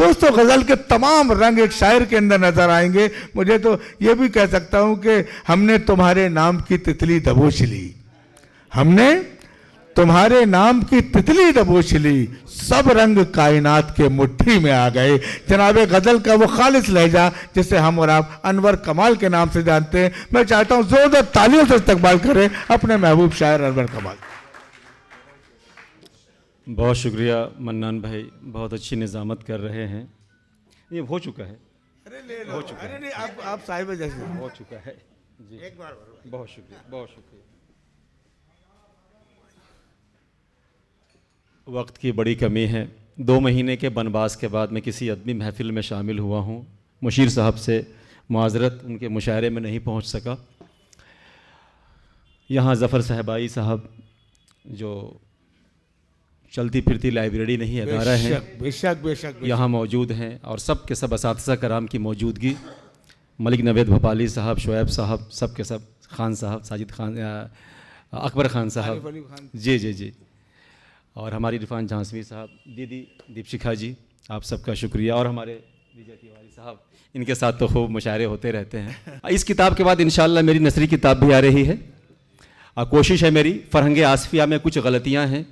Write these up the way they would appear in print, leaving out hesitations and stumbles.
दोस्तों गज़ल के तमाम रंग एक शायर के अंदर नजर आएंगे। मुझे तो ये भी कह सकता हूं कि हमने तुम्हारे नाम की तितली दबोच ली, हमने तुम्हारे नाम की तितली दबोच ली, सब रंग कायनात के मुट्ठी में आ गए। जनाब गज़ल का वो खालिस लहजा जिसे हम और आप अनवर कमाल के नाम से जानते हैं, मैं चाहता हूं जोरदार तालियों से इस्तकबाल करें अपने महबूब शायर अनवर कमाल। बहुत शुक्रिया मन्नान भाई, बहुत अच्छी निज़ामत कर रहे हैं। ये हो चुका है, अरे ले लो, हो चुका अरे नहीं, आप साहिब जैसे हो चुका है जी। एक बार बहुत शुक्रिया, बहुत शुक्रिया। वक्त की बड़ी कमी है। 2 महीने के बनबास के बाद मैं किसी अदबी महफिल में शामिल हुआ हूँ। मुशीर साहब से माजरत, उनके मुशायरे में नहीं पहुँच सका। यहाँ ज़फ़र साहबाई साहब जो चलती फिरती लाइब्रेरी नहीं अदारा है, बेशक बेशक यहाँ मौजूद हैं, और सब के सब असातिज़ा कराम की मौजूदगी, मलिक नवेद भोपाली साहब, शोएब साहब, सब के सब, खान साहब, साजिद खान, अकबर खान साहब, जी जी जी, और हमारी इरफान झांसवी साहब, दीदी दीपशिखा जी, आप सबका शुक्रिया। और हमारे विजय तिवारी साहब, इनके साथ तो खूब मुशायरे होते रहते हैं। इस किताब के बाद इंशाअल्लाह मेरी नसरी किताब भी आ रही है। कोशिश है मेरी, फ़रहंग आसफिया में कुछ गलतियाँ हैं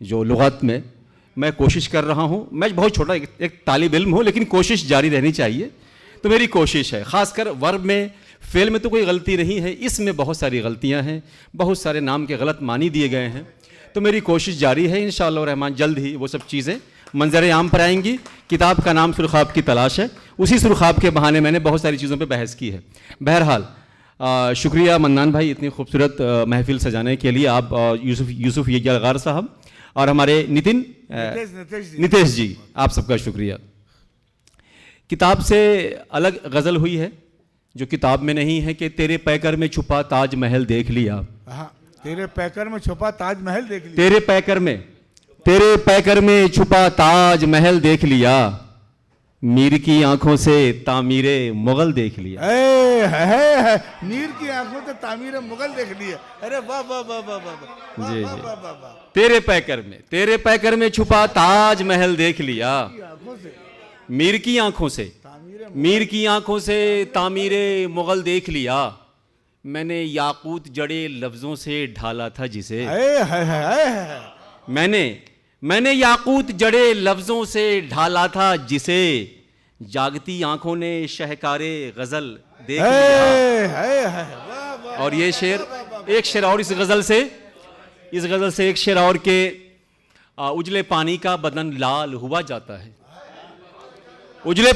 जो लुग़त में मैं कोशिश कर रहा हूँ। मैं बहुत छोटा एक तालिब इल्म हूँ, लेकिन कोशिश जारी रहनी चाहिए। तो मेरी कोशिश है, ख़ासकर वर्ब में, फ़ेल में तो कोई गलती नहीं है, इसमें बहुत सारी गलतियाँ हैं, बहुत सारे नाम के गलत मानी दिए गए हैं। तो मेरी कोशिश जारी है, इंशाअल्लाह रहमान जल्द ही वो सब चीज़ें मंजर आम पर आएंगी। किताब का नाम सुरख़ाब की तलाश है, उसी सुरख़ाब के बहाने मैंने बहुत सारी चीज़ों पे बहस की है। बहरहाल शुक्रिया मन्नान भाई इतनी खूबसूरत महफिल सजाने के लिए। आप यूसुफ यज्ञागार साहब और हमारे नितेश जी, आप सबका शुक्रिया। किताब से अलग गज़ल हुई है जो किताब में नहीं है कि तेरे पैकर में छुपा ताज महल देख लिया। तेरे पैकर में छुपा ताज महल देख लिया, तेरे पैकर में छुपा ताज महल देख लिया, मीर की आंखों से तामीरे मुगल देख लिया। मीर की आंखों से तामीरे मुगल देख लिया। अरे वाह वाह वाह वाह वाह जी जी। तेरे पैकर में छुपा ताज महल देख लिया, मीर की आंखों से तामीरे मुगल देख लिया, मैंने याकूत जड़े लफ्जों से ढाला था जिसे। मैंने याकूत जड़े लफ्जों से ढाला था जिसे, जागती आंखों ने शहकारे गजल देख लिया। और ये शेर, एक शेर और इस गजल से एक शेर और के, उजले पानी का बदन लाल हुआ जाता है, उजले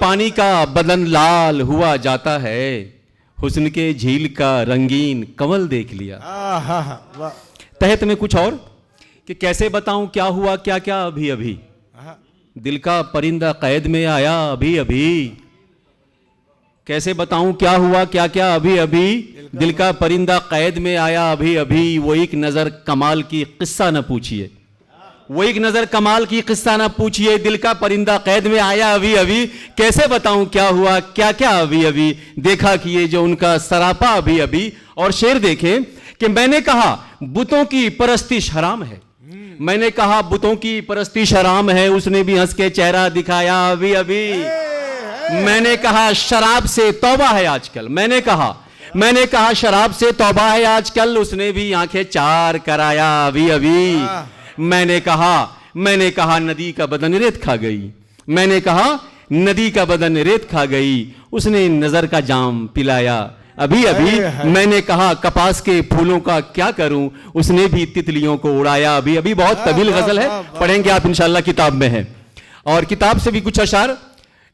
पानी का बदन लाल हुआ जाता है, हुस्न के झील का रंगीन कमल देख लिया। तहत में कुछ और कि कैसे बताऊं क्या हुआ क्या क्या अभी अभी, दिल का परिंदा कैद में आया अभी अभी, कैसे बताऊं क्या हुआ क्या क्या अभी अभी, दिल का परिंदा कैद में आया अभी अभी, वो एक नजर कमाल की किस्सा न पूछिए, दिल का परिंदा कैद में आया अभी अभी, कैसे बताऊं क्या हुआ क्या क्या अभी अभी, देखा कि ये जो उनका सरापा अभी अभी। और शेर देखें कि मैंने कहा बुतों की परस्तिश हराम है, मैंने कहा बुतों की परस्तिश हराम है, उसने भी हंस के चेहरा दिखाया अभी अभी। मैंने कहा शराब से तौबा है आजकल, मैंने कहा शराब से तौबा है आजकल, उसने भी आंखें चार कराया अभी अभी। मैंने कहा नदी का बदन रेत खा गई, मैंने कहा नदी का बदन रेत खा गई, उसने नजर का जाम पिलाया अभी अभी। मैंने कहा कपास के फूलों का क्या करूं, उसने भी तितलियों को उड़ाया अभी अभी। बहुत तवील गजल है, पढ़ेंगे आप इंशाल्लाह, किताब में है। और किताब से भी कुछ अशार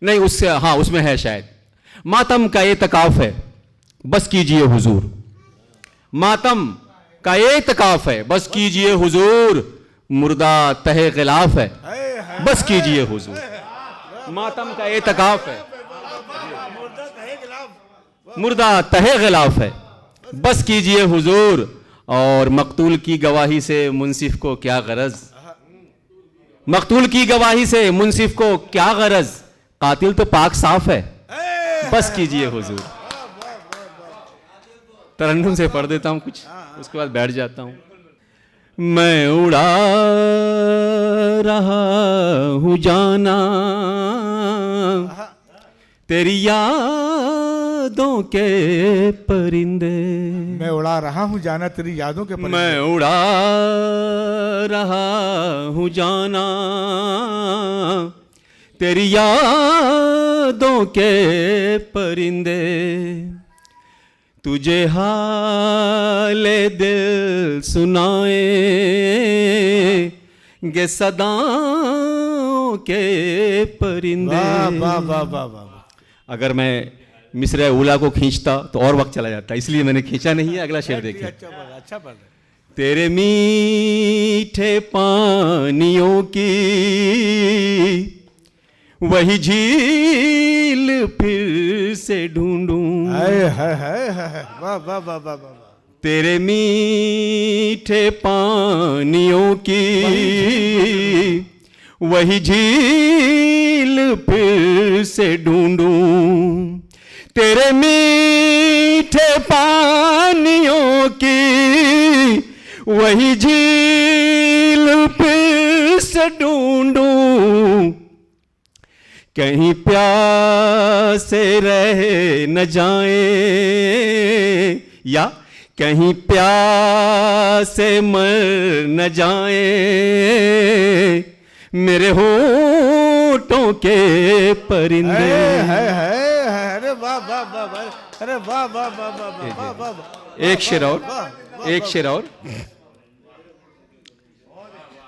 नहीं, उससे हाँ उसमें है शायद। मातम का एतकाफ है बस कीजिए हुजूर, मातम का एतकाफ है बस कीजिए हुजूर, मुर्दा तहे गिलाफ है बस कीजिए हुजूर। मातम का एतकाफ है, मुर्दा तहे गिलाफ है बस कीजिए हुजूर, और मकतूल की गवाही से मुंसिफ को क्या गरज, मकतूल की गवाही से मुंसिफ को क्या गरज, कातिल तो पाक साफ है बस कीजिए हुजूर। तरन्नुम से पढ़ देता हूं कुछ, उसके बाद बैठ जाता हूं। मैं उड़ा रहा हूँ जाना तेरी यादों के परिंदे। मैं उड़ा रहा हूँ जाना तेरी यादों के परिंदे। मैं उड़ा रहा हूँ जाना तेरी यादों के परिंदे। तुझे हाले दिल सुनाएंगे सदाओं के परिंदे। वाह वाह वाह वाह वाह। अगर मैं मिसरे उला को खींचता तो और वक्त चला जाता, इसलिए मैंने खींचा नहीं है। अगला शेर देखिए। अच्छा पढ़, अच्छा पढ़। तेरे मीठे पानियों की वही झील फिर से ढूंढूं। हाय हाय हाय हाय, वाह वाह वाह वाह वाह। तेरे मीठे पानियों की वही झील फिर से ढूंढूं। तेरे मीठे पानियों की वही झील फिर से ढूंढूं। कहीं प्यासे रह न जाए या कहीं प्यासे मर न जाए मेरे होठों के परिंदे। अरे वाह वाह वाह वाह, अरे वाह वाह वाह वाह वाह वाह वाह। एक शेर और, एक शेर और।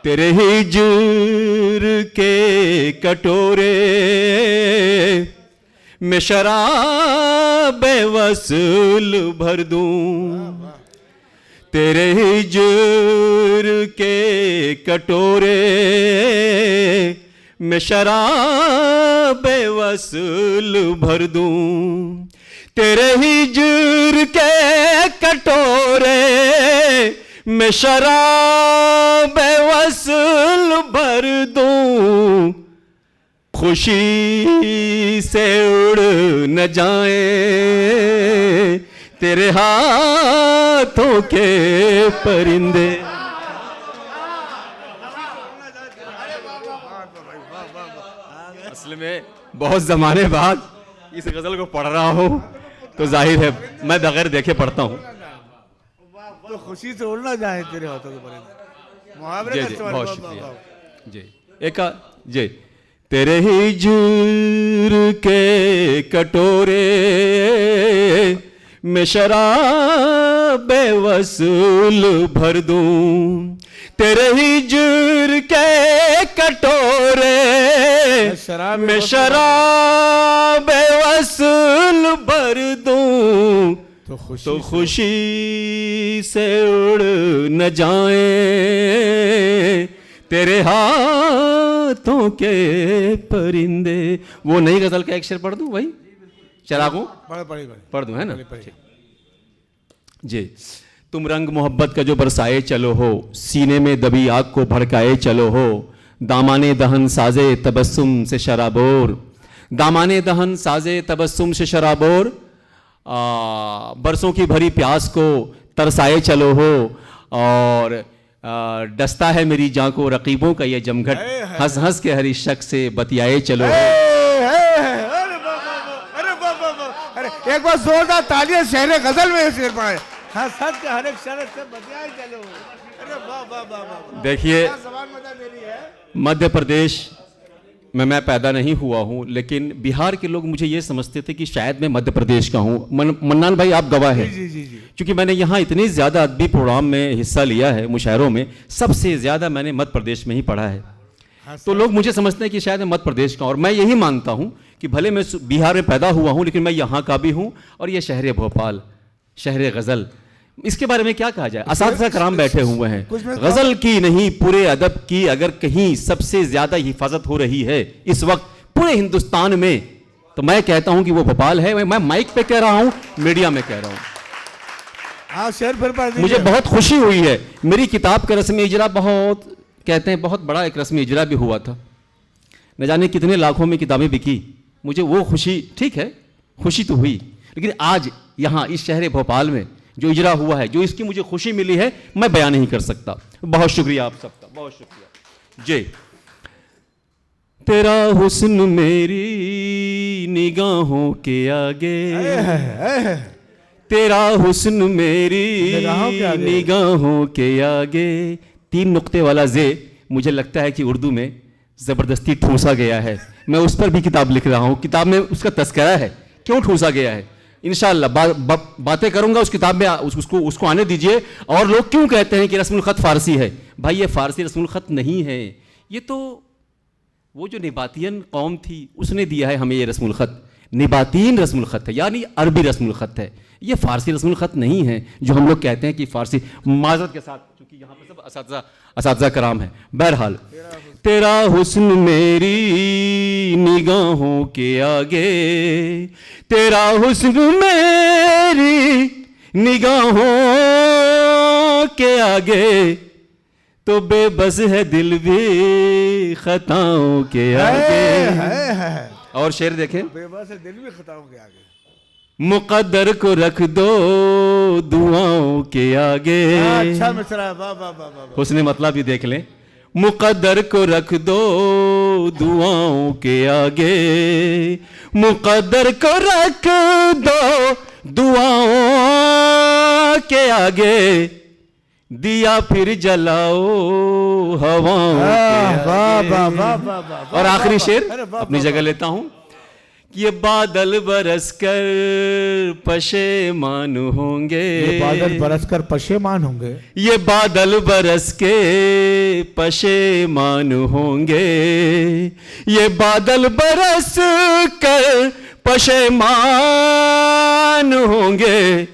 तेरे हिजर के कटोरे में शराब वसूल भर दूं। तेरे हिजर के कटोरे में शराब वसूल भर दूं। तेरे हिजर के कटोरे मैं शराब वसूल भर दूं। खुशी से उड़ न जाए तेरे हाथों के परिंदे। असल में बहुत जमाने बाद इस गजल को पढ़ रहा हूँ तो जाहिर है मैं बगैर देखे पढ़ता हूँ। तो खुशी से उड़ना जाए तेरे हाथों के परिंदे। मुहावरे जी का जी, इस्तेमाल। बहुत वाह, शुक्रिया वाह, वाह। जी। एक जी। तेरे हिजर के कटोरे में शराब वसूल भर दूं। तेरे हिजर के कटोरे में शराब वसूल भर दूं। तो खुशी से उड़ न जाए तेरे हाथों के परिंदे। वो नई गजल का एक शेर पढ़ दूं भाई चरागों? पढ़ दूं है ना? जी। तुम रंग मोहब्बत का जो बरसाए चलो हो, सीने में दबी आग को भड़काए चलो हो। दामाने दहन साजे तबस्सुम से शराबोर, दामाने दहन साजे तबस्सुम से शराबोर। बरसों की भरी प्यास को तरसाए चलो हो। और डसता है मेरी जान को रकीबों का ये जमघट, हंस हंस के हरी शक से बतियाए चलो हो। अरे एक बार जोरदार तालियां शेर गजल में शेर पढ़े। हंस हंस के हर एक शरत से बतियाए चलो। अरे वाह वाह वाह वाह। देखिए जबान मजा मेरी है। मध्य प्रदेश में मैं पैदा नहीं हुआ हूँ, लेकिन बिहार के लोग मुझे ये समझते थे कि शायद मैं मध्य प्रदेश का हूँ। मन्नान भाई आप गवाह हैं। जी जी जी। क्योंकि मैंने यहाँ इतनी ज़्यादा अदबी प्रोग्राम में हिस्सा लिया है, मुशायरों में, सबसे ज़्यादा मैंने मध्य प्रदेश में ही पढ़ा है। तो लोग मुझे समझते हैं कि शायद मैं मध्य प्रदेश का हूँ, और मैं यही मानता हूँ कि भले मैं बिहार में पैदा हुआ हूँ लेकिन मैं यहाँ का भी हूँ। और ये शहर भोपाल, शहर गज़ल, इसके बारे में क्या कहा जाए? असातिज़ा कराम बैठे हुए हैं। गज़ल की नहीं पूरे अदब की अगर कहीं सबसे ज़्यादा हिफाजत हो रही है इस वक्त पूरे हिंदुस्तान में, तो मैं कहता हूँ कि वो भोपाल है। मैं माइक पे कह रहा हूँ, मीडिया में कह रहा हूँ। हाँ शेर फिर पढ़ दीजिए। मुझे बहुत खुशी हुई है। मेरी किताब का रस्म इजरा बहुत, कहते हैं बहुत बड़ा एक रस्म इजरा भी हुआ था, न जाने कितने लाखों में किताबें बिकी। मुझे वो खुशी, ठीक है खुशी तो हुई, लेकिन आज यहाँ इस शहर भोपाल में जो इजरा हुआ है, जो इसकी मुझे खुशी मिली है, मैं बयान नहीं कर सकता। बहुत शुक्रिया आप सबका, बहुत शुक्रिया जी। तेरा हुस्न मेरी निगाहों के आगे, तेरा हुस्न मेरी निगाहों के आगे। 3 नुक्ते वाला जे मुझे लगता है कि उर्दू में ज़बरदस्ती ठूंसा गया है। मैं उस पर भी किताब लिख रहा हूँ, किताब में उसका तस्करा है क्यों ठूंसा गया है। इंशाअल्लाह बातें करूंगा उस किताब में, उसको आने दीजिए। और लोग क्यों कहते हैं कि रस्मुल ख़त फ़ारसी है? भाई ये फ़ारसी रस्मुल ख़त नहीं है, ये तो वो जो निबातियन कौम थी उसने दिया है हमें ये रस्मुल ख़त। निबातीन रस्मुल ख़त है, यानी अरबी रस्मुल ख़त है, ये फ़ारसी रस्मुल ख़त नहीं है जो हम लोग कहते हैं कि फ़ारसी। माज़रत के साथ, क्योंकि यहाँ पर सब असातिज़ा कराम है। बहरहाल, तेरा हुस्न मेरी निगाहों के आगे, तेरा हुस्न मेरी निगाहों के आगे, तो बेबस है दिल भी खताओं के आगे। और शेर देखें, बेबस है दिल भी खताओं के आगे। मुकद्दर को रख दो दुआओं के आगे। अच्छा मिसरा, वाह वाह वाह वाह। उसने मतलब भी देख लें, मुकद्दर को रख दो दुआओं के आगे, मुकद्दर को रख दो दुआओं के आगे, दिया फिर जलाओ हवाओं के आगे। और आखिरी शेर अपनी जगह लेता हूं कि ये बादल बरस कर पशेमान होंगे, ये बादल बरस कर पशेमान होंगे, ये बादल बरस के पशेमान होंगे, ये बादल बरस कर पशेमान होंगे,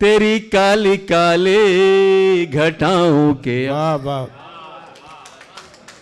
तेरी काली काली घटाओं के। वाह वाह।